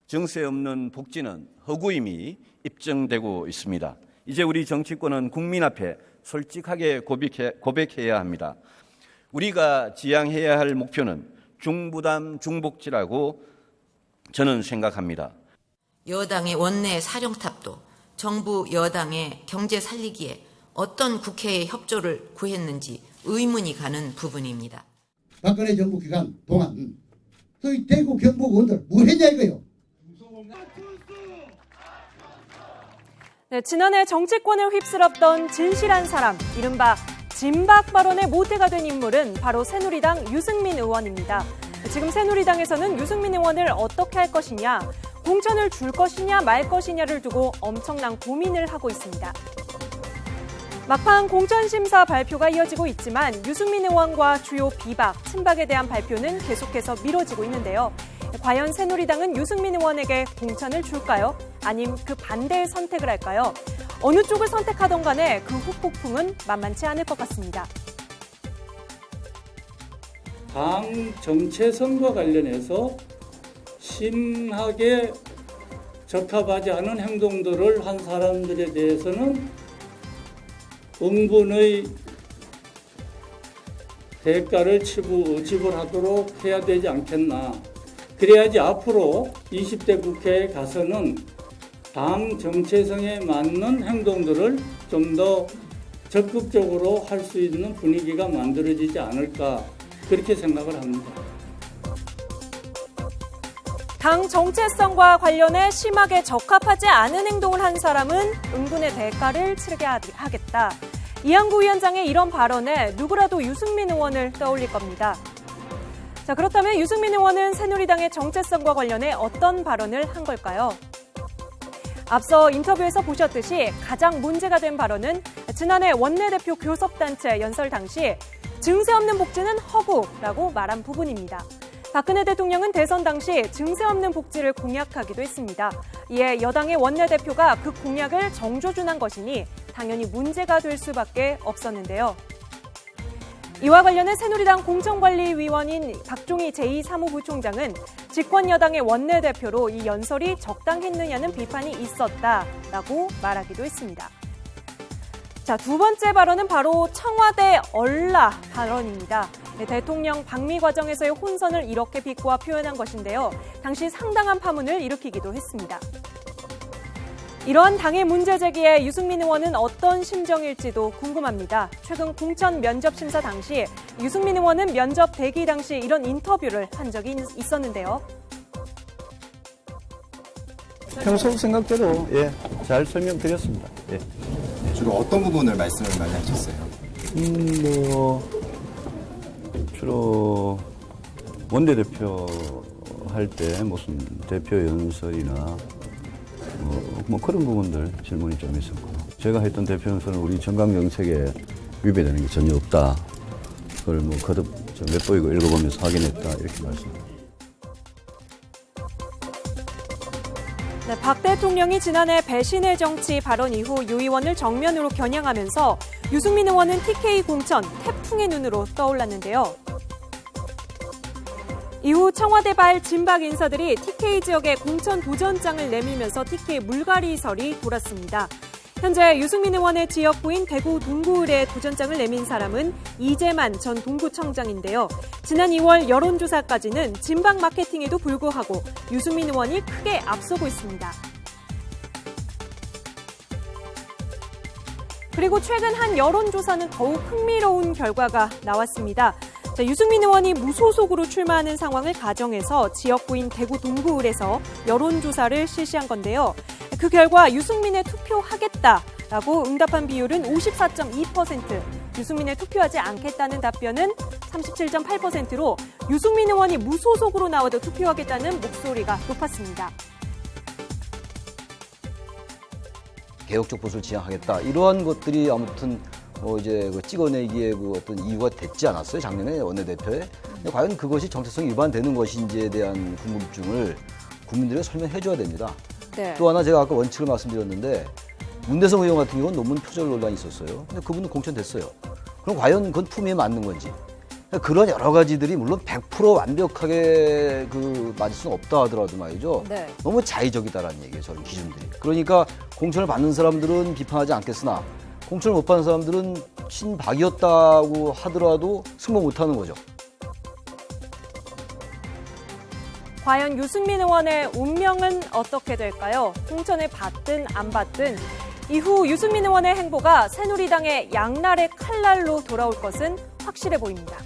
정세 없는 복지는 허구임이 입증되고 있습니다. 이제 우리 정치권은 국민 앞에 솔직하게 고백해야 합니다. 우리가 지향해야 할 목표는 중부담 중복지라고 저는 생각합니다. 여당의 원내 사령탑도 정부 여당의 경제 살리기에 어떤 국회의 협조를 구했는지 의문이 가는 부분입니다. 박근혜 정부 기간 동안 저희 대구 경북 의원들 뭐 했냐 이거요. 네, 지난해 정치권을 휩쓸었던 진실한 사람, 이른바 진박 발언의 모태가 된 인물은 바로 새누리당 유승민 의원입니다. 지금 새누리당에서는 유승민 의원을 어떻게 할 것이냐, 공천을 줄 것이냐 말 것이냐를 두고 엄청난 고민을 하고 있습니다. 막판 공천심사 발표가 이어지고 있지만 유승민 의원과 주요 비박, 친박에 대한 발표는 계속해서 미뤄지고 있는데요. 과연 새누리당은 유승민 의원에게 공천을 줄까요? 아님 그 반대의 선택을 할까요? 어느 쪽을 선택하던 간에 그 후폭풍은 만만치 않을 것 같습니다. 당 정체성과 관련해서 심하게 적합하지 않은 행동들을 한 사람들에 대해서는 응분의 대가를 지불하도록 해야 되지 않겠나. 그래야지 앞으로 20대 국회에 가서는 당 정체성에 맞는 행동들을 좀 더 적극적으로 할 수 있는 분위기가 만들어지지 않을까, 그렇게 생각을 합니다. 당 정체성과 관련해 심하게 적합하지 않은 행동을 한 사람은 응분의 대가를 치르게 하겠다. 이한구 위원장의 이런 발언에 누구라도 유승민 의원을 떠올릴 겁니다. 자, 그렇다면 유승민 의원은 새누리당의 정체성과 관련해 어떤 발언을 한 걸까요? 앞서 인터뷰에서 보셨듯이 가장 문제가 된 발언은 지난해 원내대표 교섭단체 연설 당시 증세 없는 복지는 허구라고 말한 부분입니다. 박근혜 대통령은 대선 당시 증세 없는 복지를 공약하기도 했습니다. 이에 여당의 원내대표가 그 공약을 정조준한 것이니 당연히 문제가 될 수밖에 없었는데요. 이와 관련해 새누리당 공천관리위원인 박종희 제2사무부총장은 집권 여당의 원내대표로 이 연설이 적당했느냐는 비판이 있었다라고 말하기도 했습니다. 자, 두 번째 발언은 바로 청와대 얼라 발언입니다. 대통령 방미 과정에서의 혼선을 이렇게 비꼬아 표현한 것인데요. 당시 상당한 파문을 일으키기도 했습니다. 이러한 당의 문제 제기에 유승민 의원은 어떤 심정일지도 궁금합니다. 최근 공천 면접 심사 당시 유승민 의원은 면접 대기 당시 이런 인터뷰를 한 적이 있었는데요. 평소 생각대로 잘 설명드렸습니다. 주로 어떤 부분을 말씀을 많이 하셨어요? 주로 원내대표 할 때 무슨 대표 연설이나 뭐 그런 부분들 질문이 좀 있었고, 제가 했던 대표 연설은 우리 정강 정책에 위배되는 게 전혀 없다. 그걸 뭐 거듭 좀 엿보이고 읽어보면서 확인했다, 이렇게 말씀드립니다. 네, 박 대통령이 지난해 배신의 정치 발언 이후 유 의원을 정면으로 겨냥하면서 유승민 의원은 TK 공천 태풍의 눈으로 떠올랐는데요. 이후 청와대발 진박 인사들이 TK 지역에 공천 도전장을 내밀면서 TK 물갈이설이 돌았습니다. 현재 유승민 의원의 지역구인 대구 동구을에 도전장을 내민 사람은 이재만 전 동구청장인데요. 지난 2월 여론조사까지는 진박 마케팅에도 불구하고 유승민 의원이 크게 앞서고 있습니다. 그리고 최근 한 여론조사는 더욱 흥미로운 결과가 나왔습니다. 자, 유승민 의원이 무소속으로 출마하는 상황을 가정해서 지역구인 대구 동구을에서 여론조사를 실시한 건데요. 그 결과 유승민에 투표하겠다라고 응답한 비율은 54.2%, 유승민에 투표하지 않겠다는 답변은 37.8%로 유승민 의원이 무소속으로 나와도 투표하겠다는 목소리가 높았습니다. 개혁적 보수를 지향하겠다, 이러한 것들이 아무튼 이제 찍어내기에 어떤 이유가 됐지 않았어요, 작년에 원내대표에. 근데 과연 그것이 정체성 위반되는 것인지에 대한 궁금증을 국민들에게 설명해 줘야 됩니다. 네. 또 하나 제가 아까 원칙을 말씀드렸는데, 문대성 의원 같은 경우는 논문 표절 논란이 있었어요. 근데 그분은 공천됐어요. 그럼 과연 그건 품위에 맞는 건지, 그런 여러 가지들이 물론 100% 완벽하게 맞을 수는 없다 하더라도 말이죠. 네. 너무 자의적이다라는 얘기예요, 저런 기준들이. 그러니까 공천을 받는 사람들은 비판하지 않겠으나 공천을 못 받는 사람들은 친박이었다고 하더라도 승복 못하는 거죠. 과연 유승민 의원의 운명은 어떻게 될까요? 공천을 받든 안 받든 이후 유승민 의원의 행보가 새누리당의 양날의 칼날로 돌아올 것은 확실해 보입니다.